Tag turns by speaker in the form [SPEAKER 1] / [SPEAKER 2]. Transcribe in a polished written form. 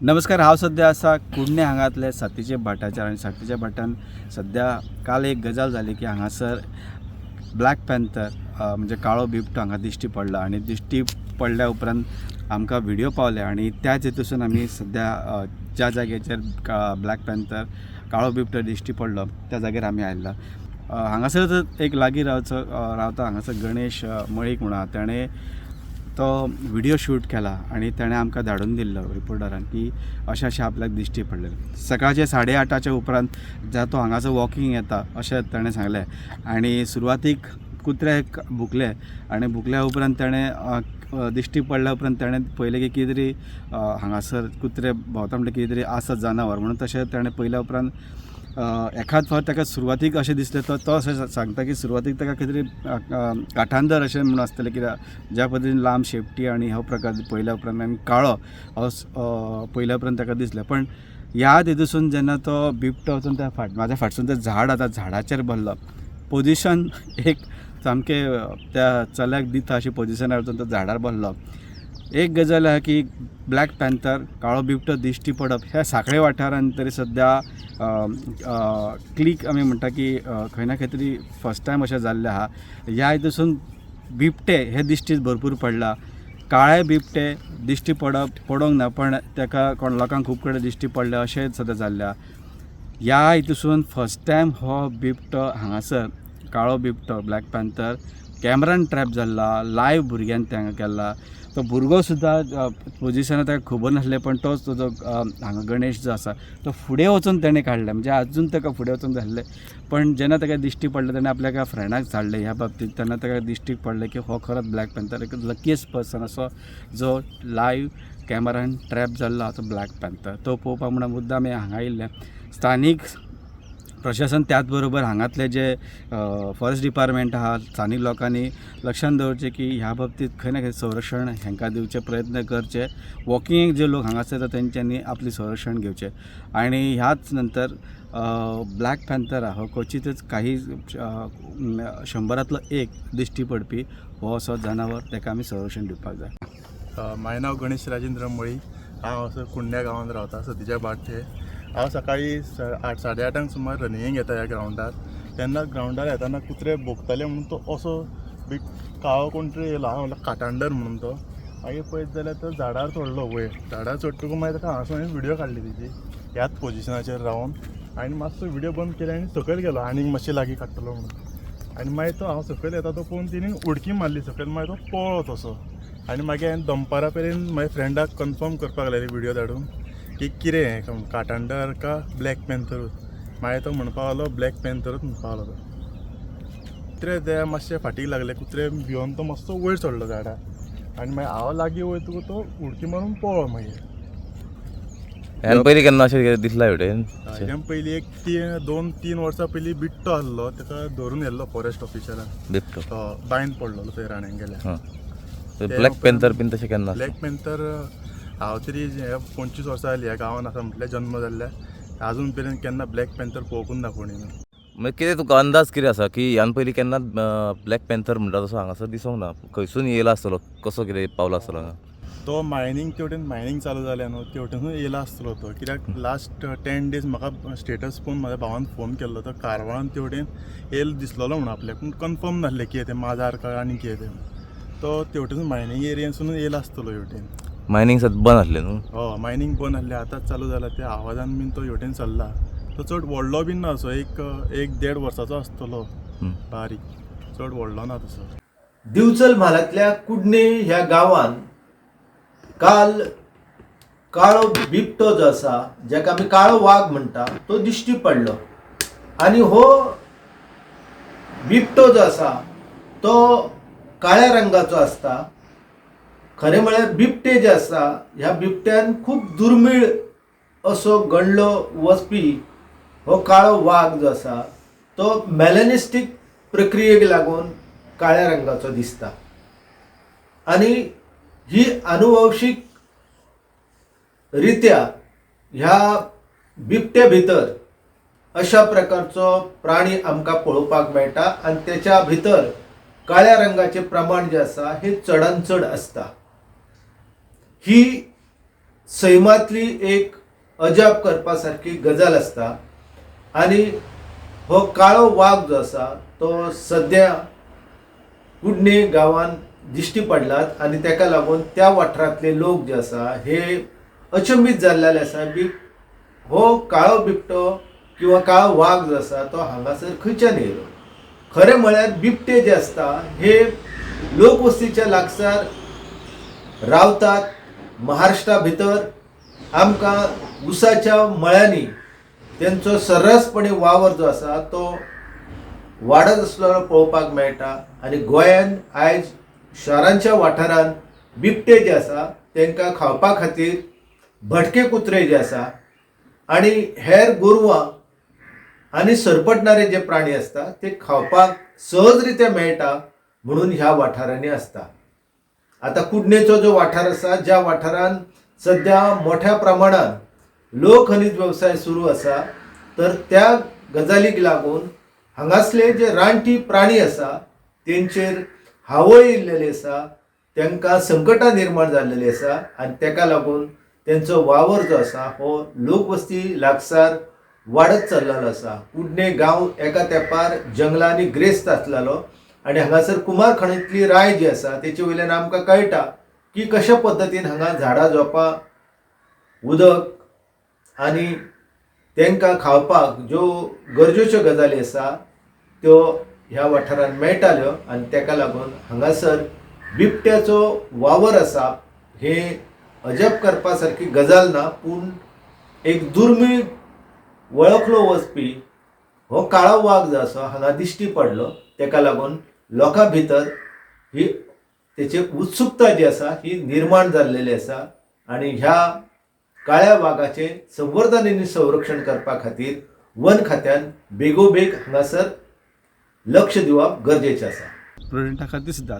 [SPEAKER 1] नमस्कार. हांव सद्या आसा कुडणे हांगातले सातीचे भाटाचेर आनी सातीच्या भाटान सद्या काल एक गजाल जाली की हांगासर ब्लॅक पॅन्थर म्हणजे काळो बिबटो हांगा दिश्टी पडला आनी दिश्टी पडल्या उपरांत आमकां व्हिडिओ पावले आनी त्याच हेतूसून आमी सद्या ज्या जाग्याचेर ब्लॅक पॅन्थर काळो बिबटो दिश्टी पडलो त्या जाग्यार आमी आयिल्ला. हांगासर एक लागीं रावता हांगासर गणेश मळीक म्हणून ताणें तो व्हिडिओ शूट केला आणि ताणें आमकां धाडून दिल्लो रिपोर्टरान की अशें आपल्याक दिश्टी पडलें. सकाळचे 8:30च्या उपरांत तो हांगासर वॉकिंग येता अशें ताणें सांगलें आनी सुरवातीक कुत्रे भुकले आनी भुकल्या उपरांत ताणें दिश्टी पडल्या उपरांत ताणें पयलें की कितें तरी हांगासर कुत्रे भोंवता म्हणटा कितें तरी आसा जनावर म्हणून तशें ताणें पयल्या उपरांत एखाद फावट ताका सुरवातीक अशें दिसलें तो अशें सांगता की सुरवातीक ताका कितें तरी काठांदर अशें म्हणून आसतलें कित्याक ज्या पद्दतीन लांब शेपटी आनी हो प्रकार पयल्या उपरांत आनी काळो हो पयल्या उपरांत ताका दिसलें. पण ह्या हेतूसून जेन्ना तो बिबटो वचून म्हाज्या फाटसून तें झाड आतां झाडाचेर बसलो पोजिशन एक सामकें त्या चल्याक दिता अशी पोजिशनार वचून तो झाडार बसलो. एक गजाल आसा की ब्लॅक पॅन्थर काळो बिबटो दिश्टी पडप ह्या सांखळे वाठारांत तरी सद्या क्लिक आमी म्हणटा की खंय ना खंय तरी फर्स्ट टायम अशें जाल्लें आहा. ह्या हेतूसून बिबटे हे दिश्टी भरपूर पडला. काळे बिबटे दिश्टी पडोंक ना पण ताका लोकांक खूब कडेन दिश्टी पडले अशें सद्या जाल्लें. ह्या हितूसून फर्स्ट टायम हो बिबटो हांगासर काळो बिबटो ब्लॅक पॅन्थर कॅमेरान ट्रॅप जाल्ला. लायव्ह भुरग्यान तांकां केला. तो भुरगो सुद्दां पोजिशनार ताका खबर नासलें पण तो जो हांगा गणेश जो आसा तो फुडें वचून ताणें काडलें म्हणजे आजून ताका फुडें वचून जाल्लें. पण जेन्ना ताका दिश्टी पडलें ताणें आपल्या एका फ्रेंडाक धाडलें ह्या बाबतींत. तेन्ना ताका दिश्टी पडलें की हो खरोच ब्लॅक पॅन्थर एक लकीयस्ट पर्सन असो जो लायव्ह कॅमेरान ट्रॅप जाल्लो तो ब्लॅक पॅन्थर तो पळोवपाक म्हणून मुद्दाम हांगा आयिल्ले. स्थानीक प्रशासन त्याच बरोबर हांगातले जे फॉरेस्ट डिपार्टमेंट आहा स्थानीक लोकांनी लक्षांत दवरचें की ह्या बाबतींत खंय ना खंय संरक्षण हांकां दिवचे प्रयत्न करचे. वॉकिंगेक जे लोक हांगासर येता तेंच्यांनी आपली संरक्षण घेवचें. आनी ह्याच नंतर ब्लॅक पॅन्थर हो क्वचितच काही 100रांतलो एक दिश्टी पडपी हो असो जनावर ताका आमी संरक्षण दिवपाक जाय.
[SPEAKER 2] म्हाजें नांव गणेश राजेंद्र मळी. हांव हांगासर कुंड्या गांवांत रावता सतीच्या भाटचे. हांव सकाळीं 8:30 सुमार रनिंगेक येता ह्या ग्रावंडार. तेन्ना ग्रावंडार येताना कुत्रे भोंकताले म्हणून तो असो काळो कोण तरी येयलो. हांव म्हणलो काटांडर म्हणून तो. मागीर पळयत जाल्यार तो झाडार चडलो वयर. झाडार चडटकूच मागीर ताका हांगासर व्हिडिओ काडली तेजी ह्याच पोजिशनाचेर रावन आनी मातसो व्हिडिओ बंद केलो आनी सकयल गेलो आनीक मातशें लागीं काडटलो म्हणून. आनी मागीर तो हांव सकयल येता तो पळोवन तेणी उडकी मारली सकयल. मागीर तो पळलो तसो आनी मागीर हांवें दनपारा पर्यंत म्हाज्या फ्रेंडाक कन्फर्म करपाक लागलें व्हिडिओ धाडून की कितें हें काटांडर का ब्लॅक पॅन्थरूच. मागीर तो म्हणपाक लागलो ब्लॅक पॅन्थरूच म्हणपाक लागलो. कुत्रे ते मातशे फाटीक लागले. कुत्रे भिवन तो मातसो वयर चडलो झाडार आनी मागीर हांव लागीं वयतकूच तो उडकी मारून पळलो. मागीर
[SPEAKER 3] ह्यान पयलीं केन्ना अशें दिसला हेवटेन?
[SPEAKER 2] हाज्या पयलीं एक 2-3 वर्सां पयलीं बिबटो आसलो ताका धरून येयल्लो फॉरेस्ट ऑफिसरान.
[SPEAKER 3] बिबटो
[SPEAKER 2] बायन पडलेलो थंय राण्याक गेल्या.
[SPEAKER 3] ब्लॅक पॅन्थर बीन तशें केन्ना?
[SPEAKER 2] ब्लॅक पॅन्थर हांव तरी 25 वर्सां जालीं ह्या गांवांत आसा म्हटल्यार जन्म जाल्ल्या आजून पर्यंत केन्ना ब्लॅक पॅन्थर पळोवंकूच ना कोणी.
[SPEAKER 3] मागीर कितें तुका अंदाज कितें आसा की ह्यान पयलीं केन्ना ब्लॅक पॅन्थर म्हणटा तसो हांगासर दिसूंक ना? खंयसून येयला आसतलो? कसो कितें पावलो आसतलो हांगा?
[SPEAKER 2] तो मायनींग तेवटेन मायनींग चालू जालें न्हू तेवटेनूच येयला आसतलो तो. कित्याक लास्ट 10 डेज म्हाका स्टेटस पळोवन म्हाज्या भावान फोन केल्लो तो कारवारान तेवटेन येयलो दिसलेलो म्हणून आपल्याक. पूण कन्फर्म नासलें कितें तें माजार काय आनी कितें तें. तो तेवटेनूच मायनींग एरियेसून येयला आसतलो हेवटेन.
[SPEAKER 3] मायनींग सद्या बंद आसलें न्हू?
[SPEAKER 2] हय मायनींग बंद आसलें आतांच चालू जाला. त्या आवाजान बीन तो हेवटेन चल्ला. तो चड व्हडलो बीन ना असो एक 1-1.5 वर्साचो आसतलो. बारीक चड व्हडलो ना तसो.
[SPEAKER 4] दिवचल म्हालांतल्या कुडणे ह्या गांवांत काल काळो बिबटो जो आसा जाका आमी काळो वाघ म्हणटा तो दिश्टी पडलो. आनी हो बिबटो जो आसा तो काळ्या रंगाचो आसता. खरें म्हळ्यार बिबटे जे आसा ह्या बिबट्यान खूब दुर्मीळ असो गणलो वचपी हो काळो वाघ जो आसा तो मेलॅनिस्टीक प्रक्रियेक लागून काळ्या रंगाचो दिसता. आनी ही अनुवंशीक रित्या ह्या बिबट्या भितर अशा प्रकारचो प्राणी आमकां पळोवपाक मेळटा आनी त्याच्या भितर काळ्या रंगाचे प्रमाण जे आसा हे चडांत चड आसता. ही सैमातली एक अजाप करपा सारकी गजाल आसता. आनी हो काळो वाघ जो आसा तो सद्या कुडणे गांवांत दिश्टी पडलात आनी ताका लागून त्या वाठारांतले लोक जे आसा हे अचंबीत जाल्ले आसा की हो काळो बिबटो किंवा काळो वाघ जो आसा तो हांगासर खंयच्यान येयलो. खरें म्हळ्यार बिबटे जे आसता हे लोकवस्तीच्या लागसार रावतात. महाराष्ट्रा भितर आमकां उसाच्या मळ्यांनी तेंचो सर्रासपणे वावर जो आसा तो वाडत आसलेलो पळोवपाक मेळटा. आनी गोंयांत आयज शारांच्या वाठारांत बिबटे जे आसा तांकां खावपा खातीर भटके कुत्रे जे आसा आनी हेर गोरवां आनी सरपटणारे जे प्राणी आसता ते खावपाक सहज रित्या मेळटा म्हणून ह्या वाठारांनी आसता. आता कुडणेचो जो वाठार आसा ज्या वाठारांत सध्या मोठ्या प्रमाणात लोकखनीज व्यवसाय सुरू आसा तर त्या गजालीक लागून हांगासले जे रानटी प्राणी आसा तेंचेर हावळ येयल्लेली आसा. तांकां संकटां निर्माण जाल्लेली आसा आनी ताका लागून तेंचो वावर जो आसा हो लोकवस्ती लागसार वाडत चल्लेलो आसा. कुडणे गांव एका तेंपार जंगलांनी ग्रेस्त आसलेलो आनी हांगासर कुमार खणींतली राय जी आसा तेचे वयल्यान आमकां कळटा की कशा पद्दतीन हांगा झाडां झोपां उदक आनी तांकां खावपाक ज्यो गरजेच्यो गजाली आसा त्यो ह्या वाठारांत मेळटाल्यो आनी ताका लागून हांगासर बिबट्याचो वावर आसा हे अजब करपा सारकी गजाल ना. पूण एक दुर्मीळ वळखलो वचपी हो काळो वाघ जो आसा हांगा दिश्टी पडलो. ताका लागून लोकां भितर ही तेची उत्सुकता जी आसा ही निर्माण जाल्लेली आसा आनी ह्या काळ्या वाघाचे संवर्धन आनी संरक्षण करपा खातीर वन खात्यान बेगोबेग हांगासर लक्ष दिवप गरजेचें आसा.
[SPEAKER 1] स्टुडंटा खातीर सुद्दां